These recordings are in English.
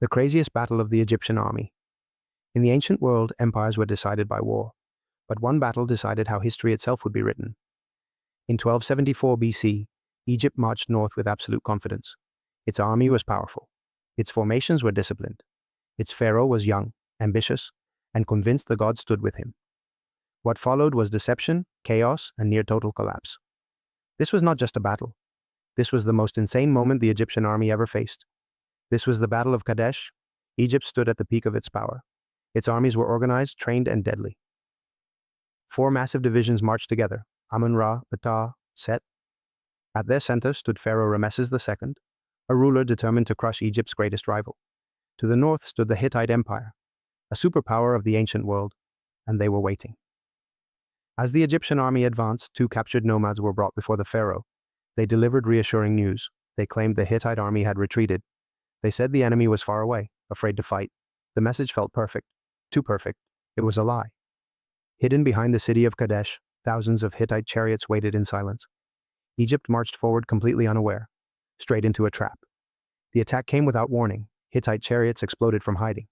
The craziest battle of the Egyptian army. In the ancient world, empires were decided by war, but one battle decided how history itself would be written. In 1274 BC, Egypt marched north with absolute confidence. Its army was powerful. Its formations were disciplined. Its pharaoh was young, ambitious, and convinced the gods stood with him. What followed was deception, chaos, and near total collapse. This was not just a battle. This was the most insane moment the Egyptian army ever faced. This was the Battle of Kadesh. Egypt stood at the peak of its power. Its armies were organized, trained, and deadly. 4 massive divisions marched together: Amun-Ra, Ptah, Set. At their center stood Pharaoh Ramses II, a ruler determined to crush Egypt's greatest rival. To the north stood the Hittite Empire, a superpower of the ancient world, and they were waiting. As the Egyptian army advanced, 2 captured nomads were brought before the pharaoh. They delivered reassuring news. They claimed the Hittite army had retreated. They said the enemy was far away, afraid to fight. The message felt perfect. Too perfect. It was a lie. Hidden behind the city of Kadesh, thousands of Hittite chariots waited in silence. Egypt marched forward completely unaware, straight into a trap. The attack came without warning. Hittite chariots exploded from hiding.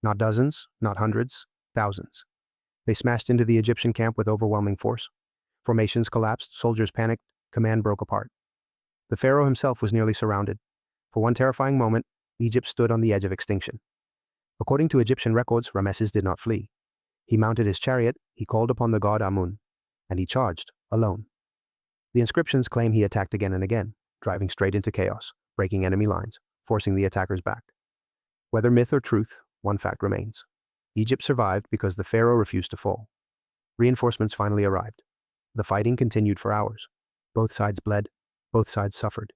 Not dozens, not hundreds, thousands. They smashed into the Egyptian camp with overwhelming force. Formations collapsed, soldiers panicked, command broke apart. The pharaoh himself was nearly surrounded. For one terrifying moment, Egypt stood on the edge of extinction. According to Egyptian records, Ramesses did not flee. He mounted his chariot, he called upon the god Amun, and he charged, alone. The inscriptions claim he attacked again and again, driving straight into chaos, breaking enemy lines, forcing the attackers back. Whether myth or truth, one fact remains. Egypt survived because the pharaoh refused to fall. Reinforcements finally arrived. The fighting continued for hours. Both sides bled, both sides suffered.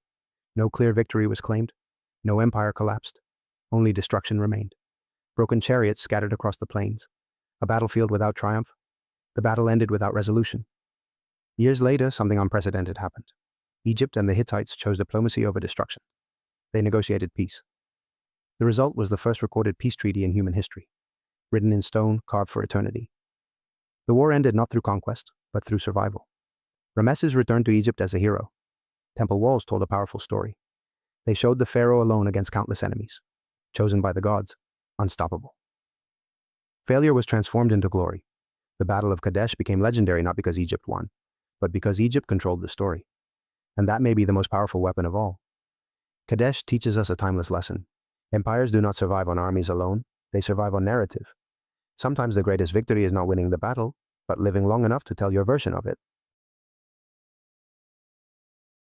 No clear victory was claimed. No empire collapsed. Only destruction remained. Broken chariots scattered across the plains. A battlefield without triumph. The battle ended without resolution. Years later, something unprecedented happened. Egypt and the Hittites chose diplomacy over destruction. They negotiated peace. The result was the first recorded peace treaty in human history, written in stone, carved for eternity. The war ended not through conquest, but through survival. Ramesses returned to Egypt as a hero. Temple walls told a powerful story. They showed the pharaoh alone against countless enemies, chosen by the gods, unstoppable. Failure was transformed into glory. The Battle of Kadesh became legendary not because Egypt won, but because Egypt controlled the story. And that may be the most powerful weapon of all. Kadesh teaches us a timeless lesson. Empires do not survive on armies alone, they survive on narrative. Sometimes the greatest victory is not winning the battle, but living long enough to tell your version of it.